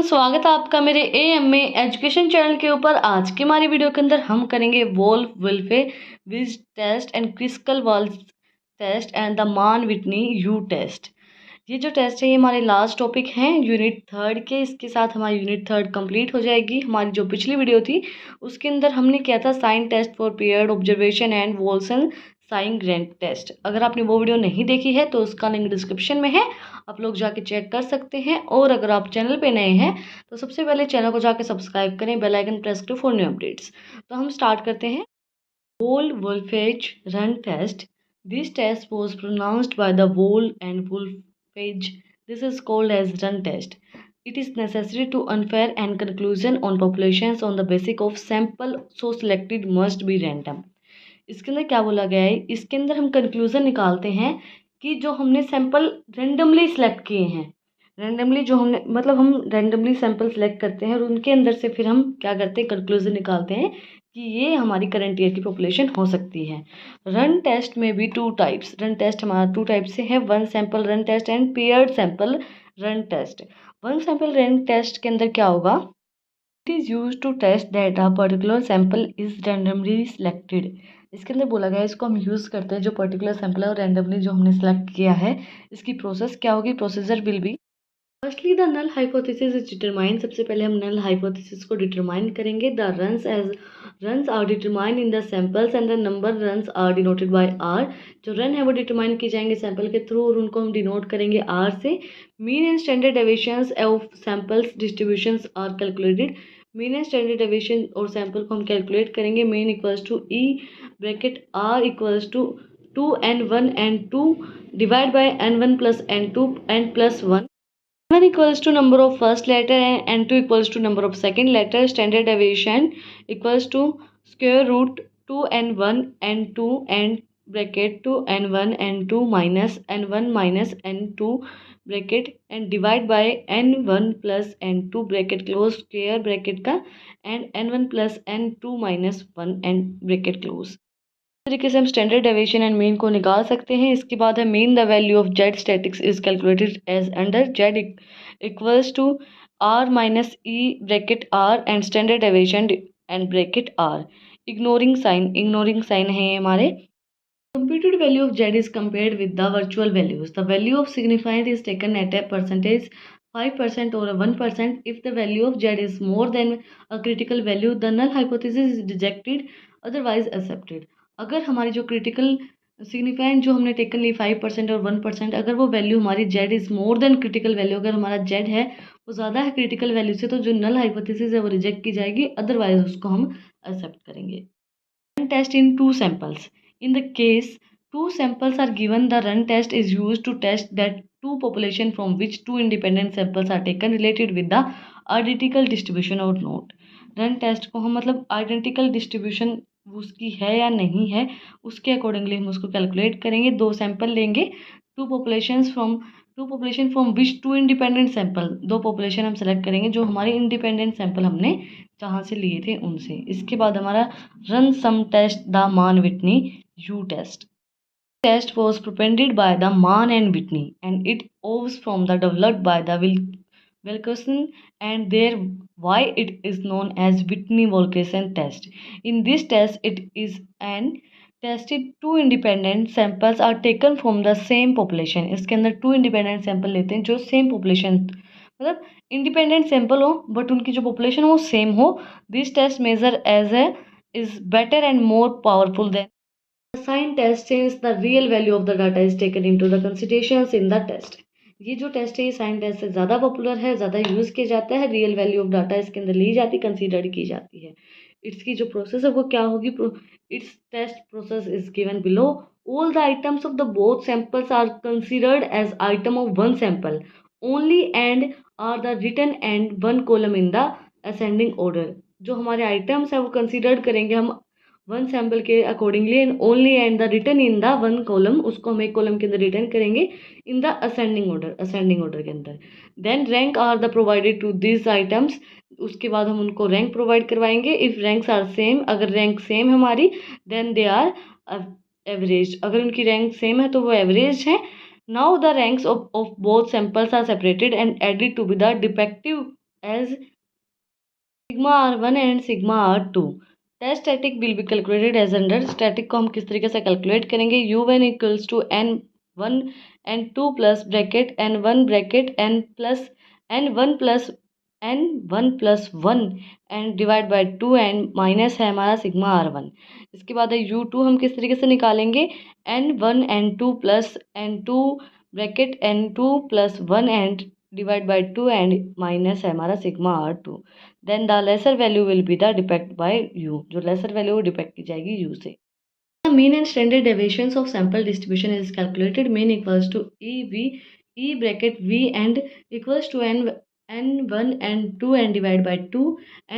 Everyone, स्वागत है आपका मेरे एएमए एजुकेशन चैनल के ऊपर। आज की हमारी वीडियो के अंदर हम करेंगे Wolfowitz test and Kruskal Wallis test and the Mann Whitney U test. ये जो टेस्ट है ये हमारे लास्ट टॉपिक हैं यूनिट थर्ड के। इसके साथ हमारी यूनिट थर्ड कंप्लीट हो जाएगी। हमारी जो पिछली वीडियो थी उसके अंदर हमने किया था sign test for paired observation and Wilcoxon sign rank test. अगर आपने वो वीडियो नहीं देखी है तो उसका लिंक डिस्क्रिप्शन में है, आप लोग जाके चेक कर सकते हैं। और अगर आप चैनल पे नए हैं तो सबसे पहले चैनल को जाके सब्सक्राइब करें, बेल आइकन प्रेस करें फॉर न्यू अपडेट्स। तो हम स्टार्ट करते हैं। Wolfage run test. This test was pronounced by the Wolf and Wolfage. This is called as run test. It is necessary to infer and conclusion on populations on the basis of sample so selected must be random. इसके अंदर क्या बोला गया है, इसके अंदर हम conclusion निकालते हैं कि जो हमने सैंपल रेंडमली सिलेक्ट किए हैं, रेंडमली जो हमने मतलब हम रेंडमली सैंपल सेलेक्ट करते हैं और उनके अंदर से फिर हम क्या करते हैं, कंक्लूजन निकालते हैं कि ये हमारी करंट ईयर की पॉपुलेशन हो सकती है। रन टेस्ट में भी टू टाइप्स, रन टेस्ट हमारा टू टाइप से है, one sample run test and paired sample run test. One sample run test के अंदर क्या होगा, it is use to test that a particular sample is randomly selected. इसके अंदर बोला गया है इसको हम यूज़ करते हैं जो पर्टिकुलर सैंपल है और रैंडमली जो हमने सेलेक्ट किया है। इसकी प्रोसेस क्या होगी, procedure will be firstly the null hypothesis is determine. सबसे पहले हम नल हाइपोथेसिस को डिटरमाइन करेंगे। The runs are determine in the samples and the number runs are denoted by R. जो रन है वो डिटरमाइन किए जाएंगे सैंपल के थ्रू और उनको हम डिनोट करेंगे आर से। Mean and standard deviations of samples distributions are calculated. Mean and standard deviation और सैंपल को हम कैलकुलेट करेंगे। Mean equals to E bracket R equals to 2n1 n2 divide by n1 plus n2 n plus 1। n1 equals to number of first letter and n2 equals to number of second letter. Standard deviation equals to square root 2n1 n2 and bracket 2n1 n2 minus n1 minus n2 bracket and divide by n1 plus n2 bracket close square bracket का and n1 plus n2 minus 1 and bracket close। तरीके से हम standard deviation and mean को निकाल सकते हैं। इसके बाद है mean the value of Z statics is calculated as under Z equals to R minus E bracket R and standard deviation and bracket R. Ignoring sign है हमारे। Computed value of Z is compared with the virtual values. The value of significant is taken at a percentage 5% or a 1%. If the value of Z is more than a critical value, the null hypothesis is rejected, otherwise accepted. अगर हमारी जो critical सिग्निफाइंट जो हमने taken ली 5% और 1%, अगर वो value हमारी Z is more than critical value, अगर हमारा Z है वो ज़्यादा है क्रिटिकल वैल्यू से, तो जो नल हाइपोथेसिस है वो रिजेक्ट की जाएगी, अदरवाइज उसको हम एक्सेप्ट करेंगे। Test in two samples. In the case two samples are given, the run test is used to test that two population from which two independent samples are taken related with the identical distribution or not. Run test को हम मतलब identical distribution उसकी है या नहीं है उसके accordingly हम उसको कैलकुलेट करेंगे। दो सैंपल लेंगे, two population from which two independent sample, दो पॉपुलेशन हम सेलेक्ट करेंगे जो हमारे इंडिपेंडेंट सैंपल हमने जहाँ से लिए थे उनसे। इसके बाद हमारा run sum test the Mann Whitney U test. Test was propended by the Mann and Whitney and it arose from the developed by the Wilkerson and there why it is known as Whitney-Wilkerson test. In this test it is an tested two independent samples are taken from the same population. इसके अंदर two independent sample लेते हैं जो same population मतलब independent sample हो but उनकी जो population हो सेम हो। This test measure as A is better and more powerful than sign test since the real value of the data is taken into the considerations in the test. ये जो test है ये sign test से ज़्यादा popular है, ज़्यादा use किया जाता है। रियल वैल्यू ऑफ डाटा इसके अंदर ली जाती, कंसीडर की जाती है। इसकी जो प्रोसेस है वो क्या होगी, it's test process is given below. All the items of the both samples are considered as item of one sample only and are the written and one column in the ascending order. जो हमारे items है वो consider करेंगे हम one sample के accordingly and only and the return in the one column, उसको हम एक कॉलम के अंदर रिटर्न करेंगे इन द असेंडिंग ऑर्डर के अंदर। Then rank are the provided to this items, उसके बाद हम उनको रैंक प्रोवाइड करवाएंगे। इफ रैंक्स आर सेम, अगर रैंक सेम है हमारी देन दे आर एवरेज, अगर उनकी रैंक सेम है तो वो एवरेज है। Now the ranks of both samples are separated and added to be the defective as sigma r1 and sigma r2. Test static will be calculated as under. Static को हम किस तरीके से calculate करेंगे, u1 equals to n1 n2 plus bracket n1 bracket n1 plus 1 and divide by 2 and minus है हमारा sigma r1। इसके बाद है u2 हम किस तरीके से निकालेंगे, n1 n2 plus n2 bracket n2 plus 1 and divide by 2 and minus है हमारा sigma r2। Then the lesser value will be the depict by u, जो लेसर वैल्यू वो डिपेक्ट की जाएगी u से। The mean and standard deviations of sample distribution is calculated. Mean equals to e bracket v and equals to n1 and 2 and divide by 2.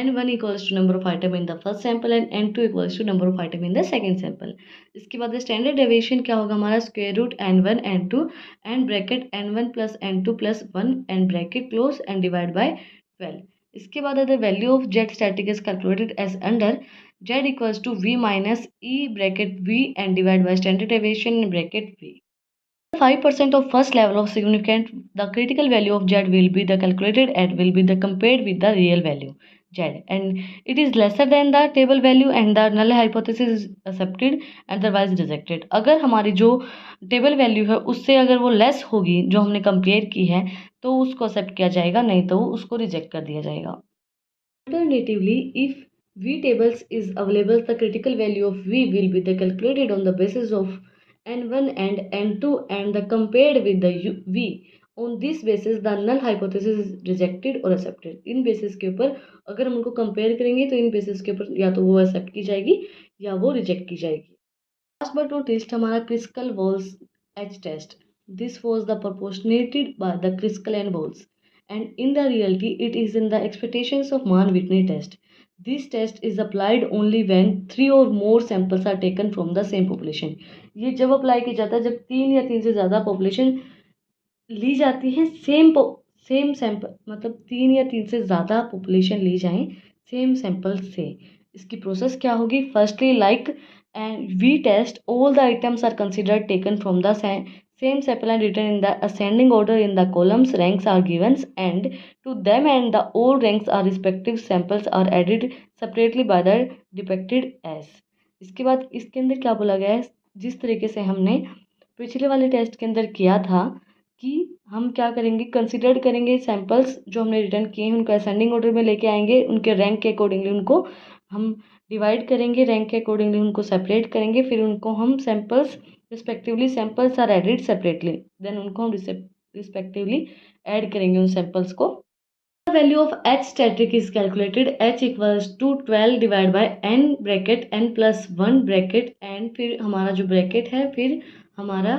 n1 equals to number of item in the first sample and n2 equals to number of item in the second sample. इसके बाद standard deviation क्या होगा हमारा, square root n1 n2 and bracket n1 plus n2 plus 1 and bracket close and divide by 12। इसके बाद the value of Z static is calculated as under z equals to v minus e bracket v and divide by standard deviation in bracket v. 5% of first level of significant, the critical value of z will be the calculated and will be the compared with the real value z and it is lesser than the table value and the null hypothesis is accepted otherwise rejected। अगर हमारी जो table value है उससे अगर वो less होगी जो हमने कंपेयर की है तो उसको एक्सेप्ट किया जाएगा, नहीं तो उसको रिजेक्ट कर दिया जाएगा। Alternatively, if v tables is available, the critical value of v will be the calculated on the basis of n1 and n2 and the compared with the v। on this basis the null hypothesis is rejected or accepted। In basis के ऊपर अगर हम उनको compare करेंगे तो इन basis के ऊपर या तो वो एक्सेप्ट की जाएगी या वो रिजेक्ट की जाएगी। लास्ट बट नॉट लीस्ट हमारा Kruskal Wallis H test. This was the proportionated by the Kruskal and Walls and in the reality it is in the expectations of Mann-Whitney test। This test is applied only when 3 or more samples are taken from the same population। ये जब apply किया जाता है जब 3 या 3 से ज़्यादा population ली जाती है सेम सैंपल, मतलब 3 या 3 से ज़्यादा पॉपुलेशन ली जाएं सेम सैंपल से। इसकी प्रोसेस क्या होगी, firstly like and we test all the items are considered taken from the same sample and written in the ascending order in the columns, ranks are given and to them and the all ranks are respective samples are added separately by the depicted as। इसके बाद इसके अंदर क्या बोला गया है, जिस तरीके से हमने पिछले वाले टेस्ट के अंदर किया था कि हम क्या करेंगे, कंसिडर्ड करेंगे सैंपल्स जो हमने रिटर्न किए हैं उनको असेंडिंग ऑर्डर में लेके आएंगे, उनके रैंक के अकॉर्डिंगली उनको हम डिवाइड करेंगे, रैंक के अकॉर्डिंगली उनको सेपरेट करेंगे, फिर उनको हम samples respectively samples are added separately, then उनको हम रिस्पेक्टिवली ऐड करेंगे उन सैंपल्स को। Value of H static is calculated H equals to 12 divide by n bracket n plus 1 bracket and फिर हमारा जो ब्रैकेट है फिर हमारा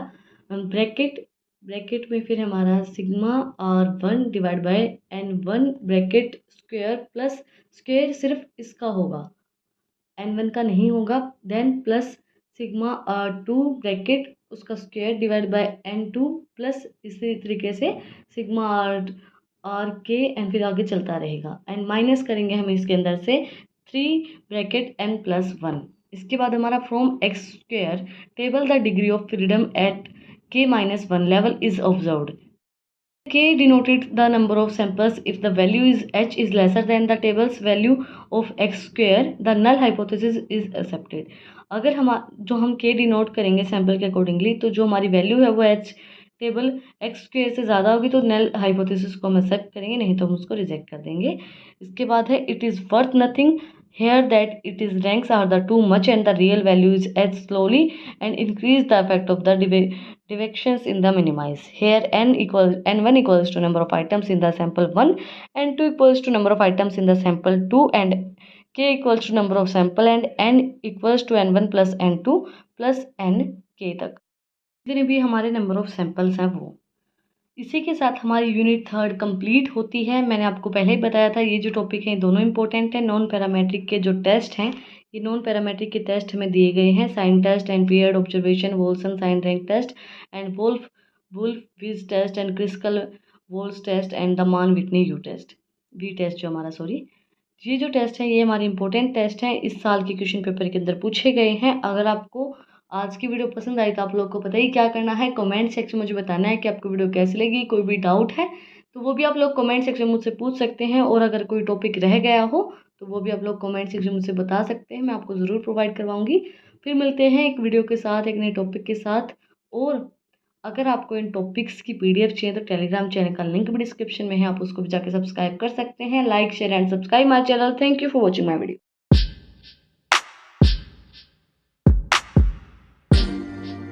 ब्रैकेट में फिर हमारा sigma r1 divide by n1 bracket square plus square सिर्फ इसका होगा n1 का नहीं होगा, then plus sigma r2 bracket उसका square divide by n2 plus इसी तरीके से सिग्मा आर के एंड फिर आगे चलता रहेगा एंड माइनस करेंगे हम इसके अंदर से 3 ब्रैकेट n प्लस 1। इसके बाद हमारा from X square table the degree of freedom at k minus 1 level is observed. K denoted the number of samples if the value is h is lesser than the table's value of x square, the null hypothesis is accepted। अगर हम K denote करेंगे sample के accordingly तो जो हमारी value है वो h table x square से ज़्यादा होगी तो नल हाइपोथेसिस को हम एक्सेप्ट करेंगे, नहीं तो हम उसको रिजेक्ट कर देंगे। इसके बाद है it is worth nothing here that it is ranks are the too much and the real value is h slowly and increase the effect of the deviations in the minimize। Here n1 equals to number of items in the sample 1 and 2 equals to number of items in the sample 2 and k equals to number of sample and n equals to n1 plus n2 plus n k तक जितने भी हमारे number of samples हैं वो। इसी के साथ हमारी यूनिट 3 कंप्लीट होती है। मैंने आपको पहले ही बताया था ये जो टॉपिक हैं दोनों इंपॉर्टेंट हैं। नॉन पैरामेट्रिक के जो टेस्ट हैं ये नॉन पैरामेट्रिक के टेस्ट हमें दिए गए हैं, sign test and period observation, Wilcoxon sign rank test and Wolfowitz test and Kruskal Wallis test and the Mann Whitney U test V test जो हमारा ये जो टेस्ट है ये हमारे इंपॉर्टेंट टेस्ट हैं, इस साल के क्वेश्चन पेपर के अंदर पूछे गए हैं। अगर आपको आज की वीडियो पसंद आई तो आप लोग को पता ही क्या करना है, कमेंट सेक्शन में मुझे बताना है कि आपको वीडियो कैसी लगी। कोई भी डाउट है तो वो भी आप लोग कमेंट सेक्शन में मुझसे पूछ सकते हैं, और अगर कोई टॉपिक रह गया हो तो वो भी आप लोग कमेंट सेक्शन में मुझसे बता सकते हैं, मैं आपको ज़रूर प्रोवाइड करवाऊँगी। फिर मिलते हैं एक वीडियो के साथ, एक नए टॉपिक के साथ। और अगर आपको इन टॉपिक्स की पीडीएफ चाहिए तो टेलीग्राम चैनल का लिंक भी डिस्क्रिप्शन में है, आप उसको भी जाके सब्सक्राइब कर सकते हैं। Like share and subscribe my channel. Thank you for watching my video.